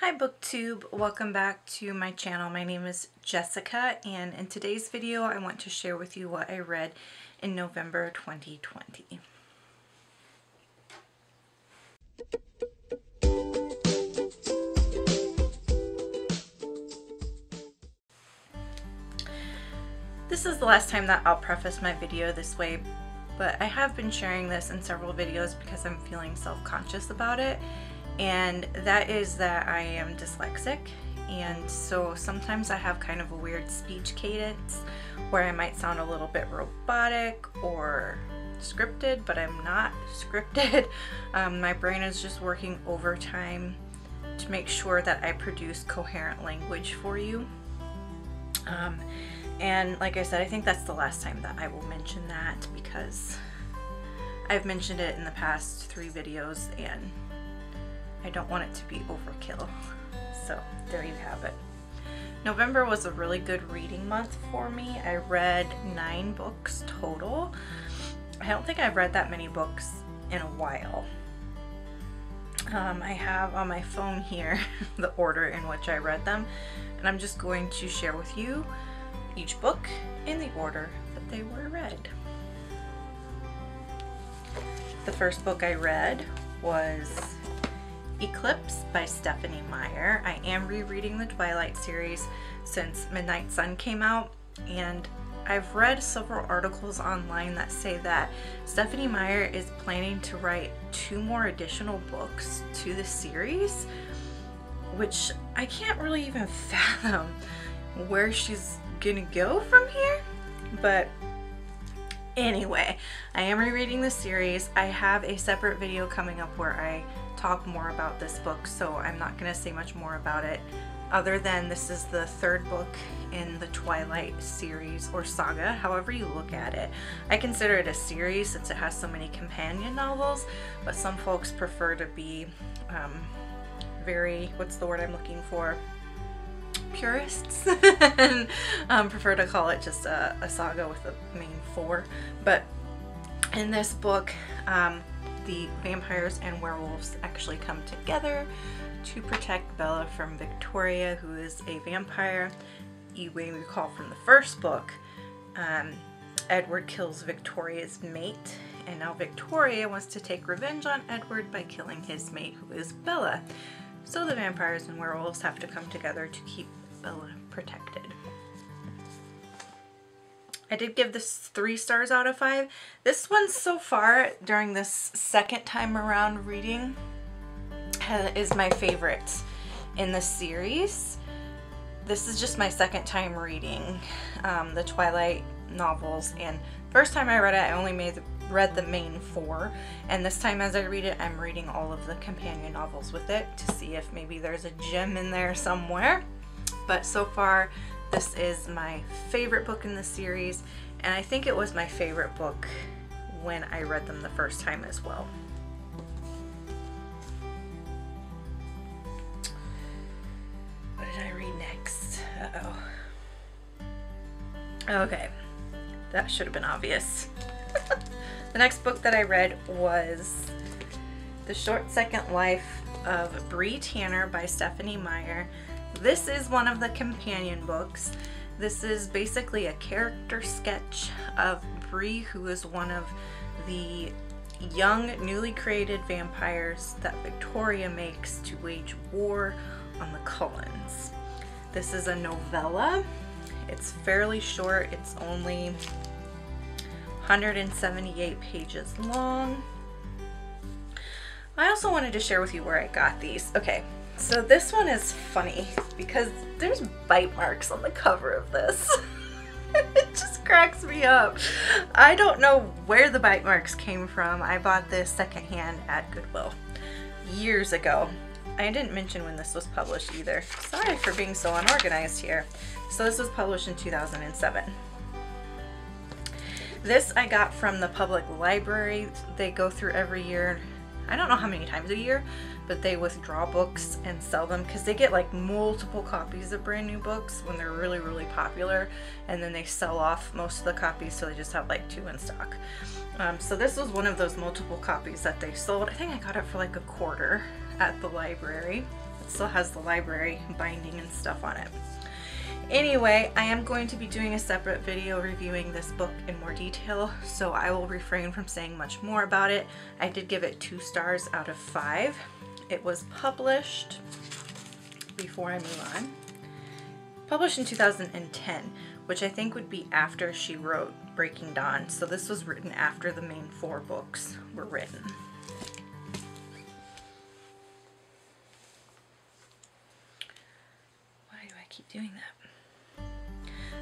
Hi BookTube, welcome back to my channel. My name is Jessica, and in today's video I want to share with you what I read in November 2020. This is the last time that I'll preface my video this way, but I have been sharing this in several videos because I'm feeling self-conscious about it. And that is that I am dyslexic, and so sometimes I have kind of a weird speech cadence where I might sound a little bit robotic or scripted, but I'm not scripted. My brain is just working overtime to make sure that I produce coherent language for you. And like I said, I think that's the last time that I will mention that because I've mentioned it in the past 3 videos and I don't want it to be overkill. So there you have it. November was a really good reading month for me. I read 9 books total. I don't think I've read that many books in a while. I have on my phone here the order in which I read them, and I'm just going to share with you each book in the order that they were read. The first book I read was Eclipse by Stephanie Meyer. I am rereading the Twilight series since Midnight Sun came out, and I've read several articles online that say that Stephanie Meyer is planning to write 2 more additional books to the series, which I can't really even fathom where she's gonna go from here. But anyway, I am rereading the series. I have a separate video coming up where I talk more about this book, so I'm not going to say much more about it other than this is the 3rd book in the Twilight series or saga, however you look at it. I consider it a series since it has so many companion novels, but some folks prefer to be very, what's the word I'm looking for, purists and prefer to call it just a saga with the main 4. But in this book, the vampires and werewolves actually come together to protect Bella from Victoria, who is a vampire. You may recall from the first book, Edward kills Victoria's mate, and now Victoria wants to take revenge on Edward by killing his mate, who is Bella. So the vampires and werewolves have to come together to keep Bella protected. I did give this 3 stars out of 5. This one so far during this second time around reading is my favorite in the series. This is just my second time reading the Twilight novels, and first time I read it I only read the main 4, and this time as I read it I'm reading all of the companion novels with it to see if maybe there's a gem in there somewhere. But so far this is my favorite book in the series, and I think it was my favorite book when I read them the first time as well. What did I read next? Uh-oh. Okay, that should have been obvious. The next book that I read was The Short Second Life of Bree Tanner by Stephanie Meyer. This is one of the companion books. This is basically a character sketch of Bree, who is one of the young, newly created vampires that Victoria makes to wage war on the Cullens. This is a novella. It's fairly short. It's only 178 pages long. I also wanted to share with you where I got these. Okay. So this one is funny because there's bite marks on the cover of this. It just cracks me up. I don't know where the bite marks came from. I bought this secondhand at Goodwill years ago. I didn't mention when this was published either. Sorry for being so unorganized here. So this was published in 2007. This I got from the public library. They go through every year. I don't know how many times a year, but they withdraw books and sell them because they get like multiple copies of brand new books when they're really, really popular, and then they sell off most of the copies, so they just have like 2 in stock. So this was one of those multiple copies that they sold. I think I got it for like $1 at the library. still has the library binding and stuff on it. Anyway, I am going to be doing a separate video reviewing this book in more detail, so I will refrain from saying much more about it. I did give it 2 stars out of 5. It was published, before I move on, published in 2010, which I think would be after she wrote Breaking Dawn. So this was written after the main 4 books were written. Why do I keep doing that?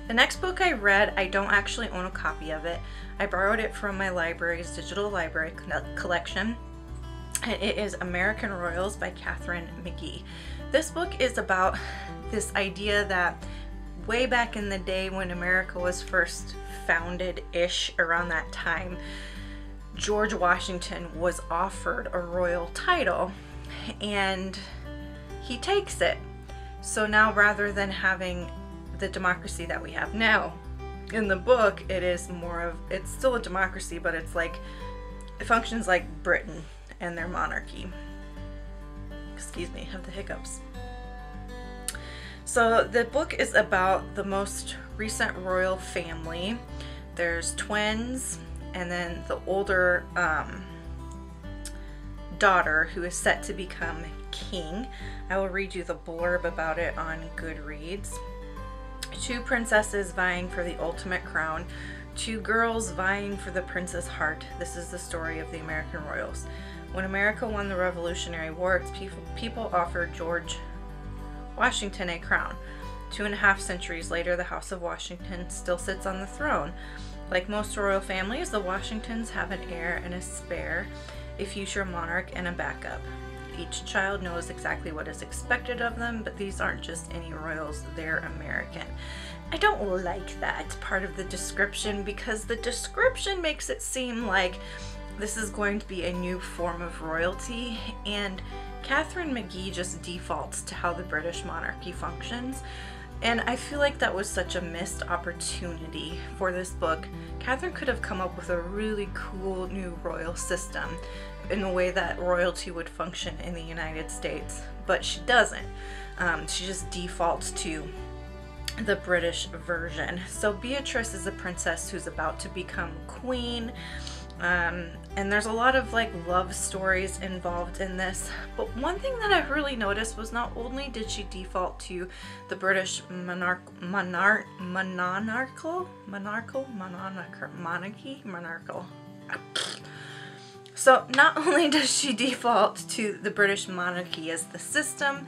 The next book I read, I don't actually own a copy of it. I borrowed it from my library's digital library collection, and it is American Royals by Katharine McGee. This book is about this idea that way back in the day when America was first founded-ish, around that time, George Washington was offered a royal title and he takes it. So now, rather than having the democracy that we have now, in the book it is more of, it's still a democracy, but it's like, it functions like Britain and their monarchy. Excuse me, I have the hiccups. So the book is about the most recent royal family. There's twins, and then the older daughter who is set to become king. I will read you the blurb about it on Goodreads. 2 princesses vying for the ultimate crown. 2 girls vying for the prince's heart. This is the story of the American royals. When America won the Revolutionary War, its people offered George Washington a crown. 2.5 centuries later, the House of Washington still sits on the throne. Like most royal families, the Washingtons have an heir and a spare, a future monarch, and a backup. Each child knows exactly what is expected of them, but these aren't just any royals, they're American. I don't like that part of the description, because the description makes it seem like this is going to be a new form of royalty, and Katharine McGee just defaults to how the British monarchy functions. And I feel like that was such a missed opportunity for this book. Katharine could have come up with a really cool new royal system in the way that royalty would function in the United States, but she doesn't. She just defaults to the British version. So Beatrice is a princess who's about to become queen, and there's a lot of like love stories involved in this. But one thing that I really noticed was not only did she default to the British monarchy. So not only does she default to the British monarchy as the system,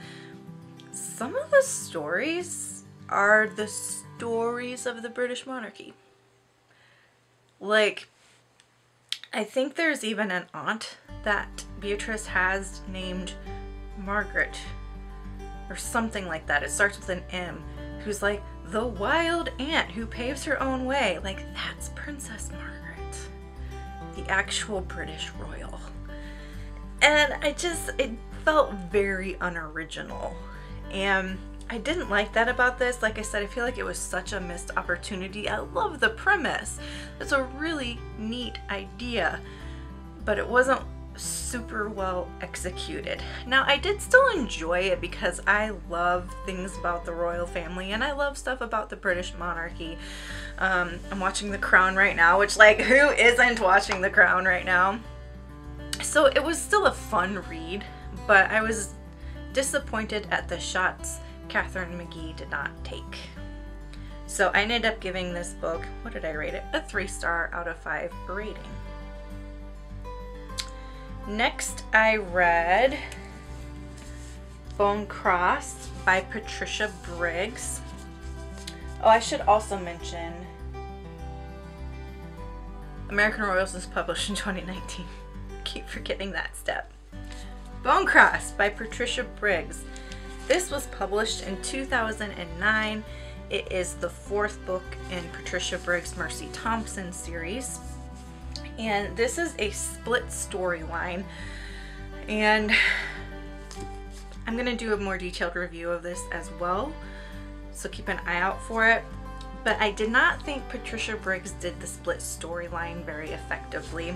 some of the stories are the stories of the British monarchy. Like, I think there's even an aunt that Beatrice has named Margaret or something like that. It starts with an M, who's like the wild aunt who paves her own way. Like, that's Princess Margaret, the actual British royal. And it felt very unoriginal. And I didn't like that about this. Like I said, I feel like it was such a missed opportunity. I love the premise. It's a really neat idea, but it wasn't super well executed. Now, I did still enjoy it because I love things about the royal family, and I love stuff about the British monarchy. I'm watching The Crown right now, which, like, who isn't watching The Crown right now? So it was still a fun read, but I was disappointed at the shots Katharine McGee did not take. So I ended up giving this book, what did I rate it? A 3-star out of 5 rating. Next, I read Bone Crossed by Patricia Briggs. Oh, I should also mention American Royals was published in 2019. Keep forgetting that step. Bone Crossed by Patricia Briggs. This was published in 2009. It is the 4th book in Patricia Briggs' Mercy Thompson series. And this is a split storyline. And I'm going to do a more detailed review of this as well, so keep an eye out for it. But I did not think Patricia Briggs did the split storyline very effectively.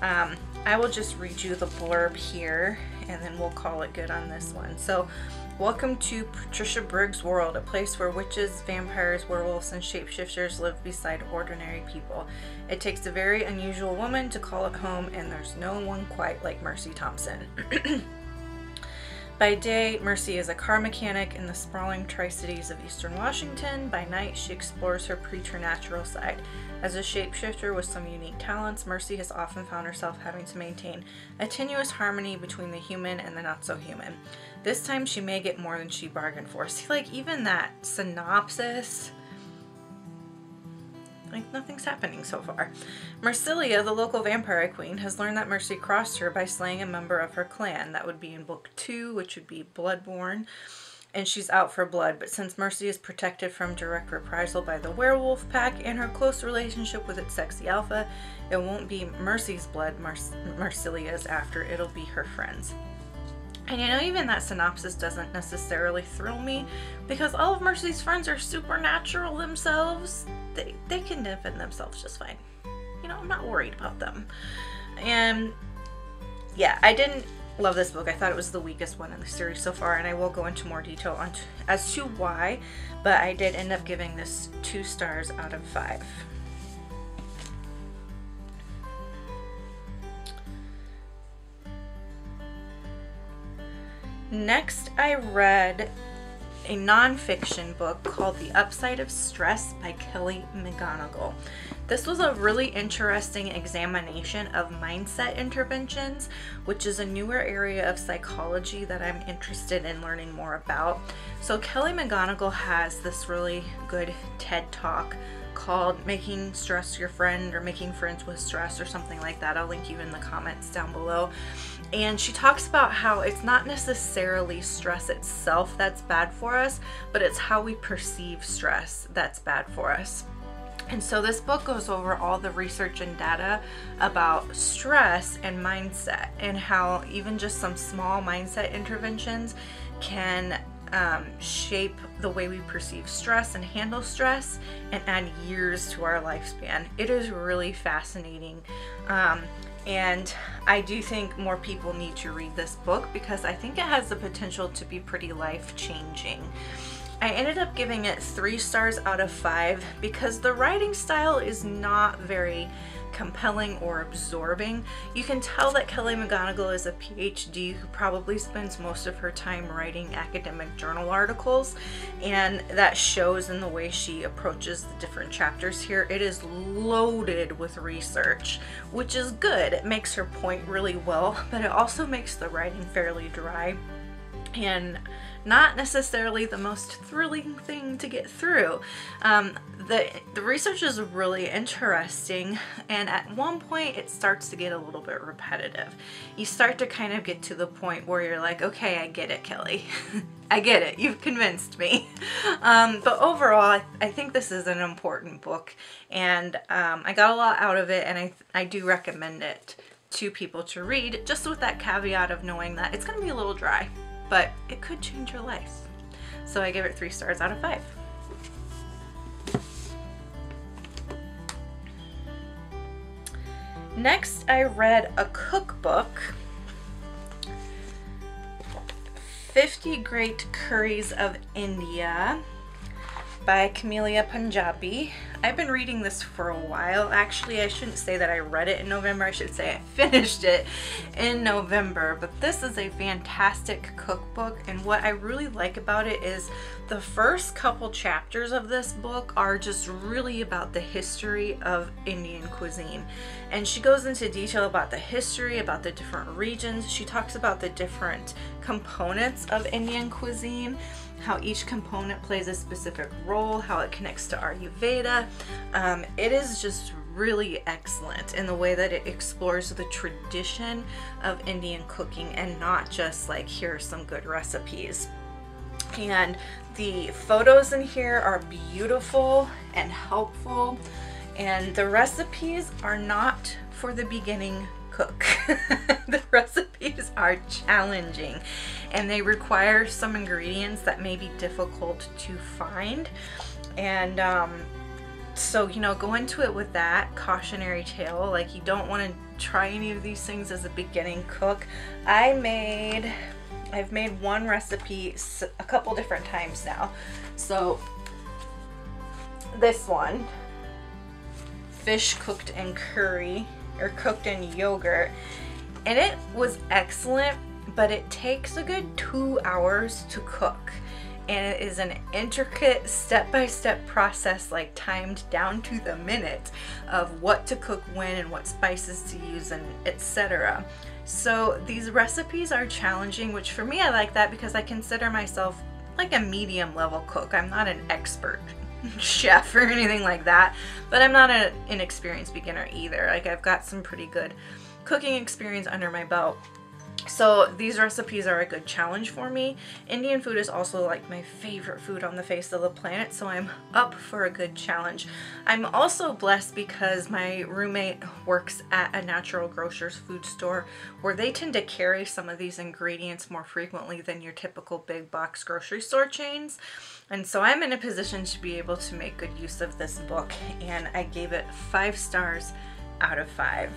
I will just read you the blurb here. and then we'll call it good on this one. So, welcome to Patricia Briggs' world, a place where witches, vampires, werewolves, and shapeshifters live beside ordinary people. It takes a very unusual woman to call it home, and there's no one quite like Mercy Thompson. By day, Mercy is a car mechanic in the sprawling Tri-Cities of Eastern Washington. By night, she explores her preternatural side. As a shapeshifter with some unique talents, Mercy has often found herself having to maintain a tenuous harmony between the human and the not-so-human. This time, she may get more than she bargained for. See, like, even that synopsis, like, nothing's happening so far. Marsilia, the local vampire queen, has learned that Mercy crossed her by slaying a member of her clan. That would be in book 2, which would be Bloodborne, and she's out for blood. But since Mercy is protected from direct reprisal by the werewolf pack and her close relationship with its sexy alpha, it won't be Mercy's blood Marsilia's after, it'll be her friends. And you know, even that synopsis doesn't necessarily thrill me, because all of Mercy's friends are supernatural themselves. They can defend themselves just fine. You know, I'm not worried about them. And yeah, I didn't love this book. I thought it was the weakest one in the series so far, and I will go into more detail as to why, but I did end up giving this 2 stars out of 5. Next, I read a nonfiction book called The Upside of Stress by Kelly McGonigal. This was a really interesting examination of mindset interventions, which is a newer area of psychology that I'm interested in learning more about. So Kelly McGonigal has this really good TED Talk called Making Stress Your Friend, or Making Friends with Stress, or something like that. I'll link you in the comments down below. And she talks about how it's not necessarily stress itself that's bad for us, but it's how we perceive stress that's bad for us. And so this book goes over all the research and data about stress and mindset, and how even just some small mindset interventions can shape the way we perceive stress and handle stress and add years to our lifespan. It is really fascinating. And I do think more people need to read this book, because I think it has the potential to be pretty life-changing. I ended up giving it 3 stars out of 5 because the writing style is not very compelling or absorbing. You can tell that Kelly McGonigal is a PhD who probably spends most of her time writing academic journal articles, and that shows in the way she approaches the different chapters here. It is loaded with research, which is good. It makes her point really well, but it also makes the writing fairly dry and not necessarily the most thrilling thing to get through. The research is really interesting, and at one point it starts to get a little bit repetitive. You start to kind of get to the point where you're like, okay, I get it, Kelly. I get it. You've convinced me. But overall, I think this is an important book, and I got a lot out of it, and I do recommend it to people to read, just with that caveat of knowing that it's going to be a little dry, but it could change your life. So I give it 3 stars out of 5. Next, I read a cookbook, 50 Great Curries of India by Camellia Punjabi. I've been reading this for a while. Actually, I shouldn't say that I read it in November. I should say I finished it in November. But this is a fantastic cookbook, and what I really like about it is the first couple chapters of this book are just really about the history of Indian cuisine. And she goes into detail about the history, about the different regions. She talks about the different components of Indian cuisine, how each component plays a specific role, how it connects to Ayurveda. It is just really excellent in the way that it explores the tradition of Indian cooking, and not just like, here are some good recipes. And the photos in here are beautiful and helpful, and the recipes are not for the beginning cook. The recipes are challenging, and they require some ingredients that may be difficult to find. And so, you know, go into it with that cautionary tale. Like, you don't want to try any of these things as a beginning cook. I've made one recipe a couple different times now. So this one, fish cooked in curry or cooked in yogurt, and it was excellent, but it takes a good 2 hours to cook. And it is an intricate step-by-step process, like timed down to the minute, of what to cook when and what spices to use and etc. So these recipes are challenging, which for me I like that because I consider myself like a medium level cook. I'm not an expert chef or anything like that, but I'm not an inexperienced beginner either. Like I've got some pretty good cooking experience under my belt. So these recipes are a good challenge for me. Indian food is also like my favorite food on the face of the planet, so I'm up for a good challenge. I'm also blessed because my roommate works at a natural grocer's food store where they tend to carry some of these ingredients more frequently than your typical big box grocery store chains. And so I'm in a position to be able to make good use of this book, and I gave it 5 stars out of 5.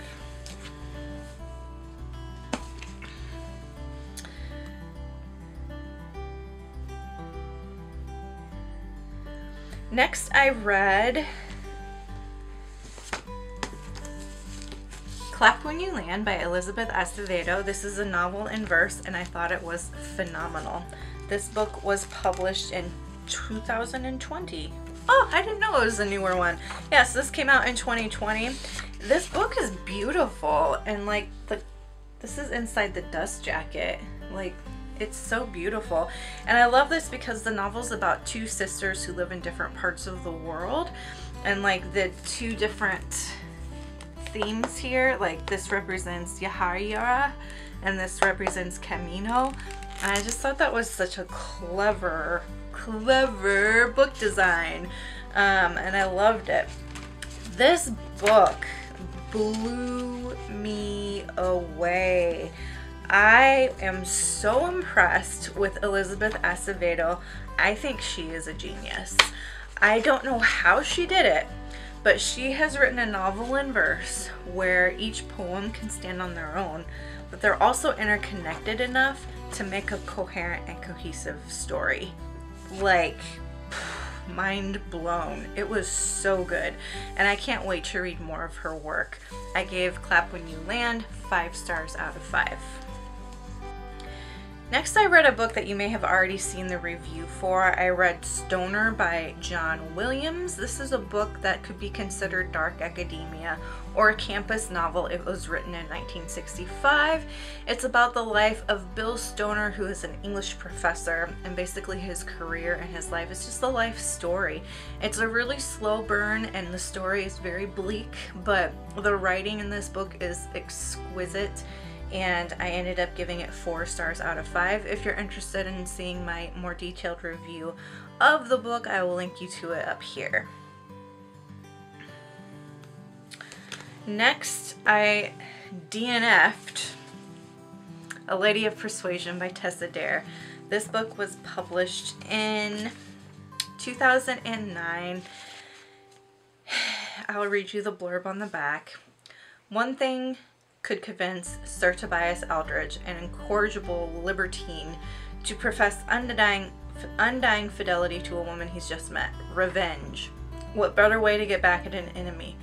Next, I read Clap When You Land by Elizabeth Acevedo. This is a novel in verse, and I thought it was phenomenal. This book was published in 2020. Oh, I didn't know it was a newer one. Yes, this came out in 2020. This book is beautiful, and like this is inside the dust jacket. Like, it's so beautiful. And I love this because the novel's about 2 sisters who live in different parts of the world, and like the 2 different themes here, like this represents Yahaya and this represents Camino. And I just thought that was such a clever book design, and I loved it. This book blew me away. I am so impressed with Elizabeth Acevedo. I think she is a genius. I don't know how she did it, but she has written a novel in verse where each poem can stand on their own, but they're also interconnected enough to make a coherent and cohesive story. Like, mind blown. It was so good, and I can't wait to read more of her work. I gave Clap When You Land 5 stars out of 5. Next, I read a book that you may have already seen the review for. I read Stoner by John Williams. This is a book that could be considered dark academia or a campus novel. It was written in 1965. It's about the life of Bill Stoner, who is an English professor, and basically his career and his life. It's just a life story. It's a really slow burn, and the story is very bleak, but the writing in this book is exquisite, and I ended up giving it 4 stars out of 5. If you're interested in seeing my more detailed review of the book, I will link you to it up here. Next, I DNF'd A Lady of Persuasion by Tessa Dare. This book was published in 2009. I'll read you the blurb on the back. One thing could convince Sir Tobias Aldrich, an incorrigible libertine, to profess undying fidelity to a woman he's just met. Revenge. What better way to get back at an enemy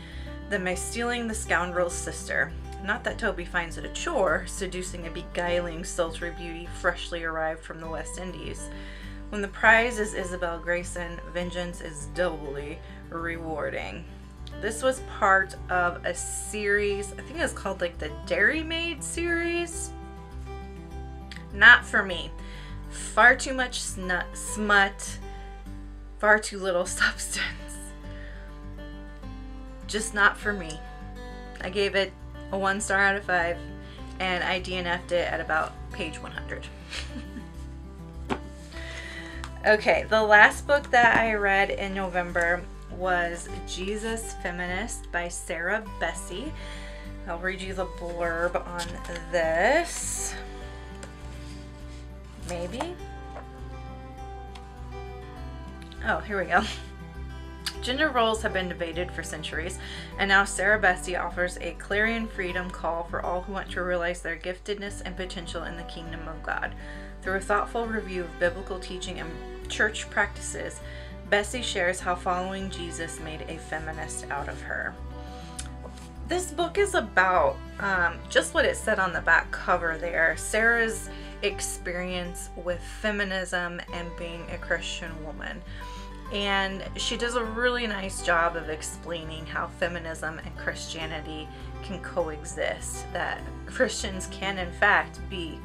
than by stealing the scoundrel's sister? Not that Toby finds it a chore, seducing a beguiling, sultry beauty freshly arrived from the West Indies. When the prize is Isabel Grayson, vengeance is doubly rewarding. This was part of a series, I think it was called like the Dairy Maid series. Not for me. Far too much smut, far too little substance. Just not for me. I gave it a 1 star out of 5, and I DNF'd it at about page 100. Okay, the last book that I read in November was Jesus Feminist by Sarah Bessey. I'll read you the blurb on this. Maybe? Oh, here we go. Gender roles have been debated for centuries, and now Sarah Bessey offers a clarion freedom call for all who want to realize their giftedness and potential in the kingdom of God. Through a thoughtful review of biblical teaching and church practices, Bessey shares how following Jesus made a feminist out of her. This book is about just what it said on the back cover there, Sarah's experience with feminism and being a Christian woman. And she does a really nice job of explaining how feminism and Christianity can coexist, that Christians can in fact be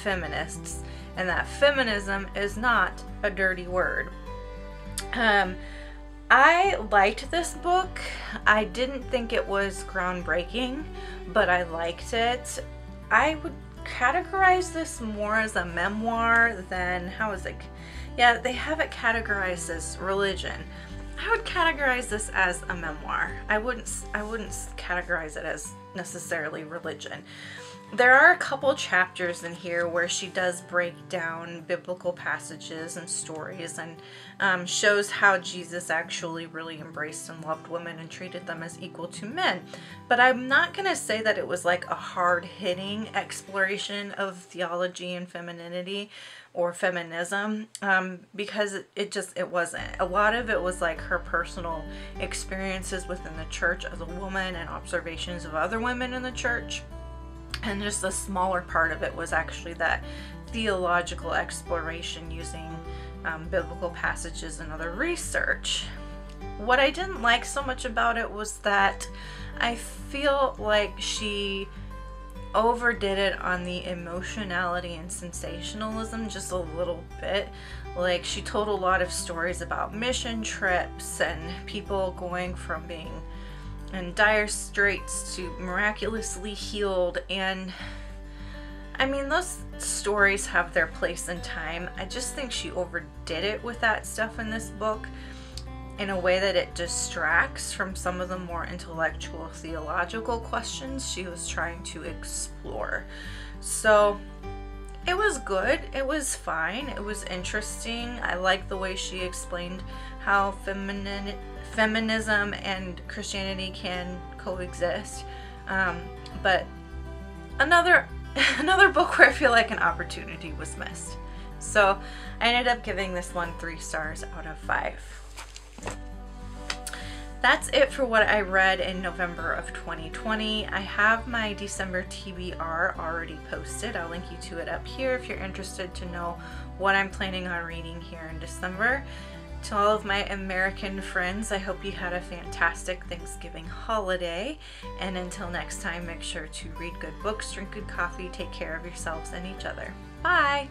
feminists, and that feminism is not a dirty word. I liked this book. I didn't think it was groundbreaking, but I liked it. I would categorize this more as a memoir than, how is it? Yeah, they have it categorized as religion. I would categorize this as a memoir. I wouldn't categorize it as necessarily religion. There are a couple chapters in here where she does break down biblical passages and stories, and shows how Jesus actually really embraced and loved women and treated them as equal to men. But I'm not going to say that it was like a hard-hitting exploration of theology and femininity or feminism, because it wasn't. A lot of it was like her personal experiences within the church as a woman and observations of other women in the church. And just a smaller part of it was actually that theological exploration using biblical passages and other research. What I didn't like so much about it was that I feel like she overdid it on the emotionality and sensationalism just a little bit. Like, she told a lot of stories about mission trips and people going from being in dire straits to miraculously healed, and I mean, those stories have their place in time. I just think she overdid it with that stuff in this book in a way that it distracts from some of the more intellectual theological questions she was trying to explore. So it was good, it was fine, it was interesting. I like the way she explained how feminism and Christianity can coexist, but another book where I feel like an opportunity was missed. So I ended up giving this one 3 stars out of 5. That's it for what I read in November of 2020. I have my December TBR already posted. I'll link you to it up here if you're interested to know what I'm planning on reading here in December. To all of my American friends, I hope you had a fantastic Thanksgiving holiday. And until next time, make sure to read good books, drink good coffee, take care of yourselves and each other. Bye!